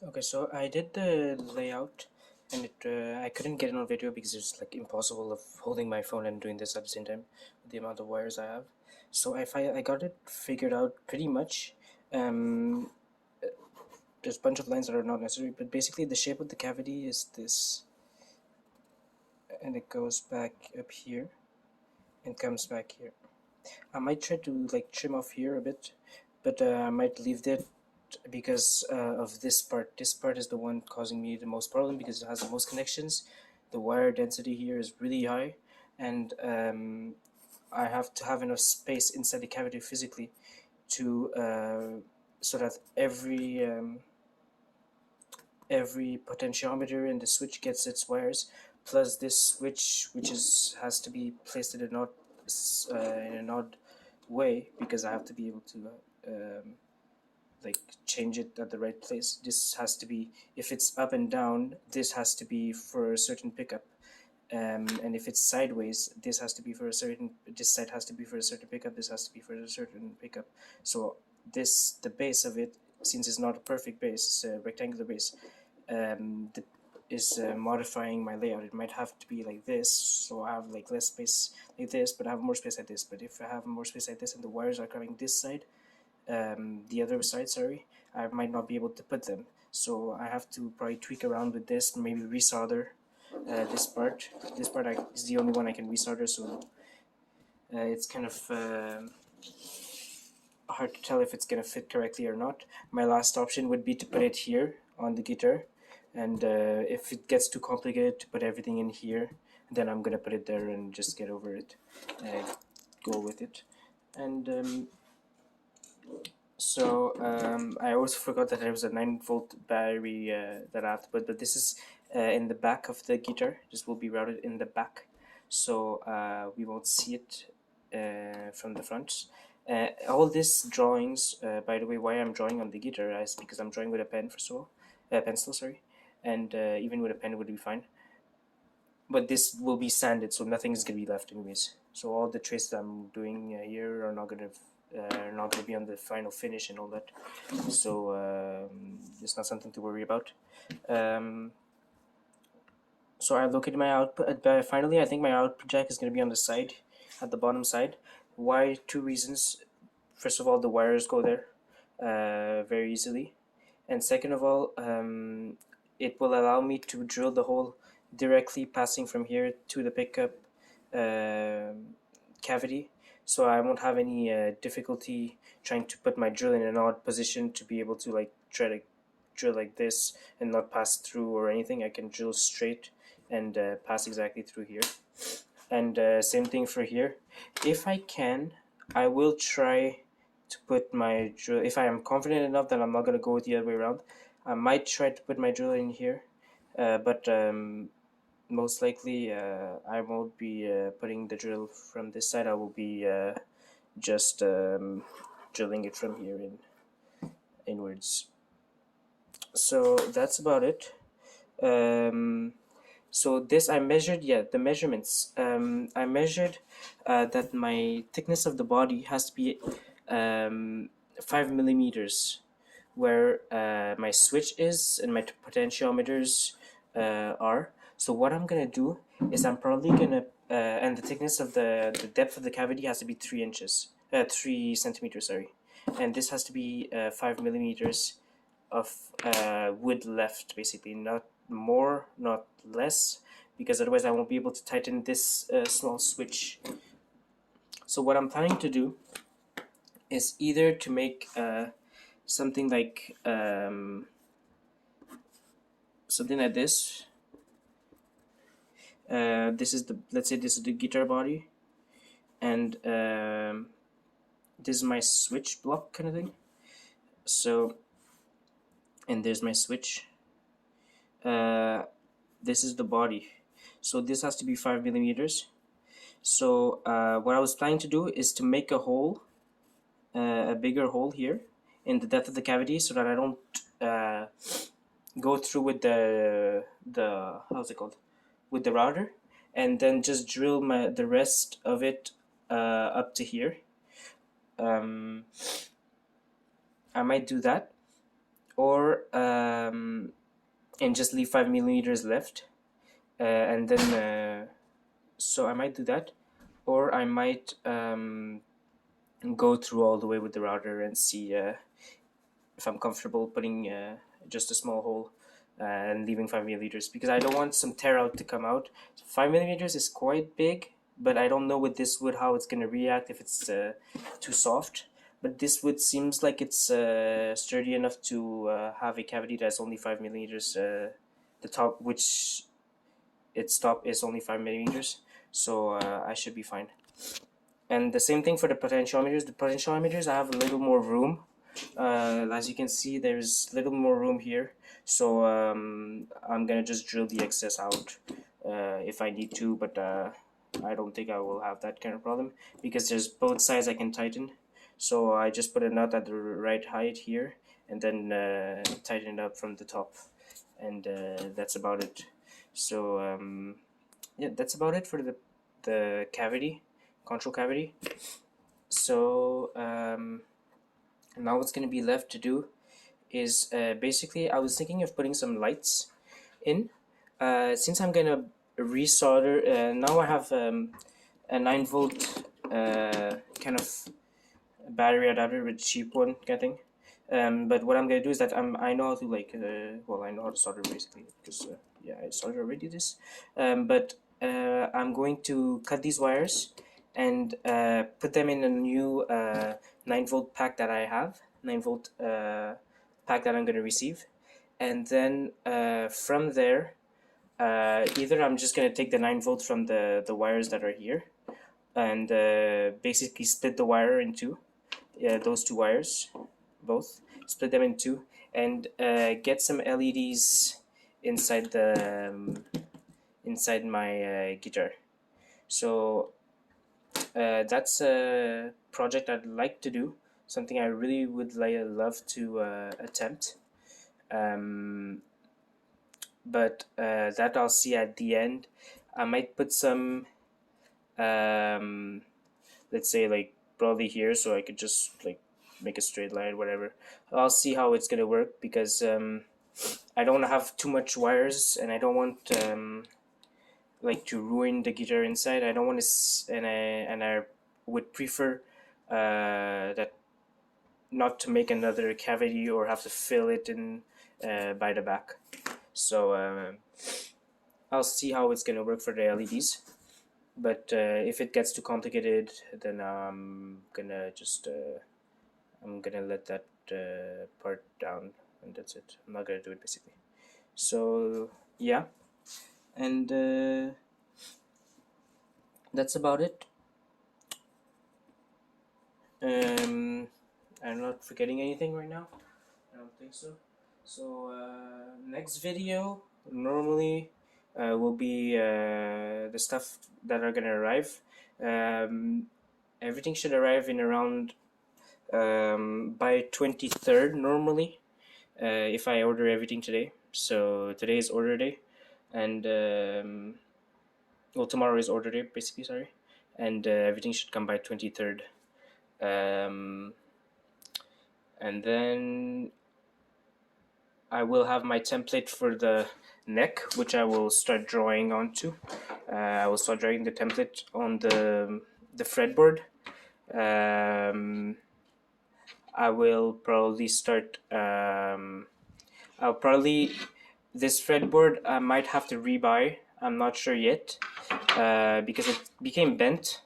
Okay, so I did the layout, and I couldn't get it on video because it's like impossible of holding my phone and doing this at the same time with the amount of wires I have. So I got it figured out pretty much. Um, there's a bunch of lines that are not necessary, but basically the shape of the cavity is this, and it goes back up here and comes back here. I might try to like trim off here a bit, but I might leave that because of this part. This part is the one causing me the most problem because it has the most connections. The wire density here is really high, and I have to have enough space inside the cavity physically to so that every potentiometer in the switch gets its wires, plus this switch, which is has to be placed in an odd way because I have to be able to like change it at the right place. This has to be, if it's up and down, this has to be for a certain pickup, and if it's sideways, this has to be for a certain, this side has to be for a certain pickup, this has to be for a certain pickup. So this, the base of it, since it's not a perfect base, it's a rectangular base, the, is modifying my layout. It might have to be like this, so I have like less space like this, but I have more space like this. But if I have more space like this and the wires are coming this side, the other side, sorry, I might not be able to put them. So I have to probably tweak around with this, maybe resolder this part. This part is the only one I can resolder, so it's kind of hard to tell if it's gonna fit correctly or not. My last option would be to put it here on the guitar, and if it gets too complicated to put everything in here, then I'm gonna put it there and just get over it, go with it. And I also forgot that there was a 9-volt battery that I have to put, but this is in the back of the guitar. This will be routed in the back, so we won't see it from the front. All these drawings, by the way, why I'm drawing on the guitar is because I'm drawing with a pen, first of all, pencil, sorry, and even with a pen would be fine. But this will be sanded, so nothing is gonna be left anyways. So all the traces I'm doing here are not gonna be on the final finish and all that. So it's not something to worry about. Um, so I located my output. Finally, I think my output jack is gonna be on the side, at the bottom side. Why? Two reasons. First of all, the wires go there very easily, and second of all, it will allow me to drill the hole directly passing from here to the pickup cavity, so I won't have any difficulty trying to put my drill in an odd position to be able to like try to drill like this and not pass through or anything. I can drill straight and pass exactly through here. And same thing for here. If I can, I will try to put my drill, if I am confident enough that I'm not going to go the other way around, I might try to put my drill in here, but most likely I won't be putting the drill from this side. I will be just drilling it from here inwards. So that's about it. So this I measured, yeah, the measurements. I measured that my thickness of the body has to be 5 millimeters, where my switch is and my potentiometers are. So what I'm gonna do is I'm probably gonna and the thickness of the depth of the cavity has to be 3 inches, 3 centimeters, sorry, and this has to be 5 millimeters of wood left, basically, not more, not less, because otherwise I won't be able to tighten this small switch. So what I'm planning to do is either to make something like this. This is the, let's say this is the guitar body, and this is my switch block kind of thing. So, and there's my switch. This is the body. So this has to be 5 millimeters. So what I was planning to do is to make a hole, a bigger hole here in the depth of the cavity, so that I don't go through with the how's it called, with the router, and then just drill the rest of it up to here. I might do that, or and just leave 5 millimeters left, and then so I might do that, or I might go through all the way with the router and see if I'm comfortable putting just a small hole and leaving 5 millimeters, because I don't want some tear out to come out. 5 millimeters is quite big, but I don't know with this wood how it's gonna react if it's too soft. But this wood seems like it's sturdy enough to have a cavity that's only 5 millimeters. The top, which its top is only 5 millimeters, so I should be fine. And the same thing for the potentiometers. The potentiometers, I have a little more room. As you can see, there's a little more room here, so I'm gonna just drill the excess out if I need to, but I don't think I will have that kind of problem because there's both sides I can tighten. So I just put a nut at the right height here and then tighten it up from the top, and that's about it. So yeah, that's about it for the cavity, control cavity. So now what's going to be left to do is basically I was thinking of putting some lights in. Since I'm going to resolder, now I have a 9 volt kind of battery adapter with cheap one kind of thing. But what I'm gonna do is that I know how to like well, I know how to solder basically because yeah, I soldered already this. But I'm going to cut these wires and put them in a new 9 volt pack that I have, 9 volt pack that I'm gonna receive, and then from there either I'm just gonna take the 9 volt from the wires that are here and basically split the wire in two, those two wires, both split them in two, and get some LEDs inside the inside my guitar. So that's a project I'd like to do, something I really would love to attempt. Um, but that I'll see at the end. I might put some let's say like probably here, so I could just like make a straight line, whatever. I'll see how it's gonna work because I don't have too much wires and I don't want like to ruin the guitar inside. I don't want to, and I would prefer that not to make another cavity or have to fill it in by the back. So I'll see how it's gonna work for the LEDs. But if it gets too complicated, then I'm gonna let that part down, and that's it. I'm not gonna do it basically. So yeah, and that's about it. I'm not forgetting anything right now. I don't think so. So next video normally will be the stuff that are gonna arrive. Um, Everything should arrive in around by 23rd normally, if I order everything today. So today is order day, and well, tomorrow is order day basically, sorry, and everything should come by 23rd. um, and then I will have my template for the neck, which I will start drawing onto. I will start drawing the template on the fretboard. I will probably start. I'll probably this fretboard I might have to rebuy. I'm not sure yet because it became bent.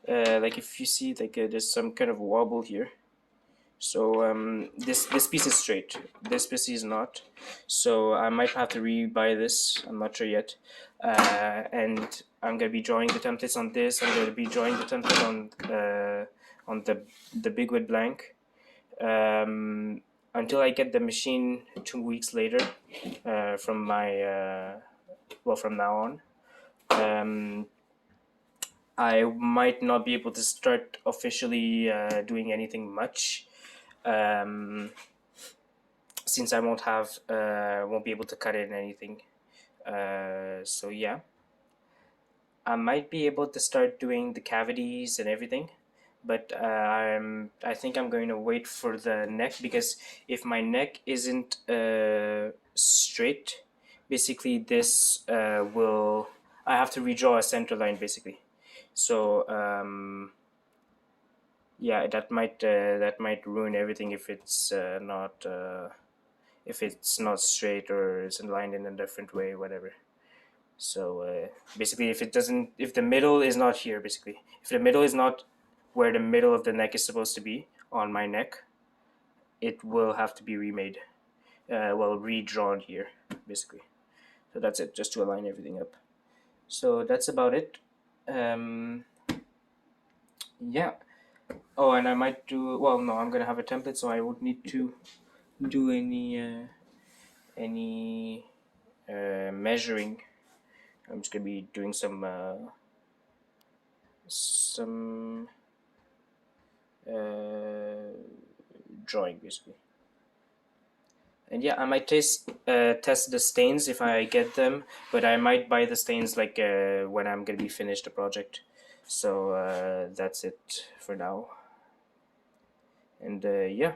Like if you see, like there's some kind of wobble here. So this piece is straight. This piece is not. So I might have to rebuy this. I'm not sure yet. And I'm gonna be drawing the templates on this. I'm gonna be drawing the template on the big wood blank. Until I get the machine 2 weeks later from my well, from now on. I might not be able to start officially doing anything much since I won't be able to cut in anything. So yeah, I might be able to start doing the cavities and everything, but I think I'm going to wait for the neck, because if my neck isn't straight, basically this will, I have to redraw a center line basically. So yeah, that might ruin everything if it's not straight or is aligned in a different way, whatever. So basically, if the middle is not here, basically, if the middle is not where the middle of the neck is supposed to be on my neck, it will have to be remade. Well, redrawn here, basically. So that's it, just to align everything up. So that's about it. Um, yeah. Oh, and I might do. Well, no, I'm gonna have a template, so I won't need to do any measuring. I'm just gonna be doing some drawing basically. And yeah, I might test the stains if I get them, but I might buy the stains like when I'm gonna be finished the project. So that's it for now. And yeah.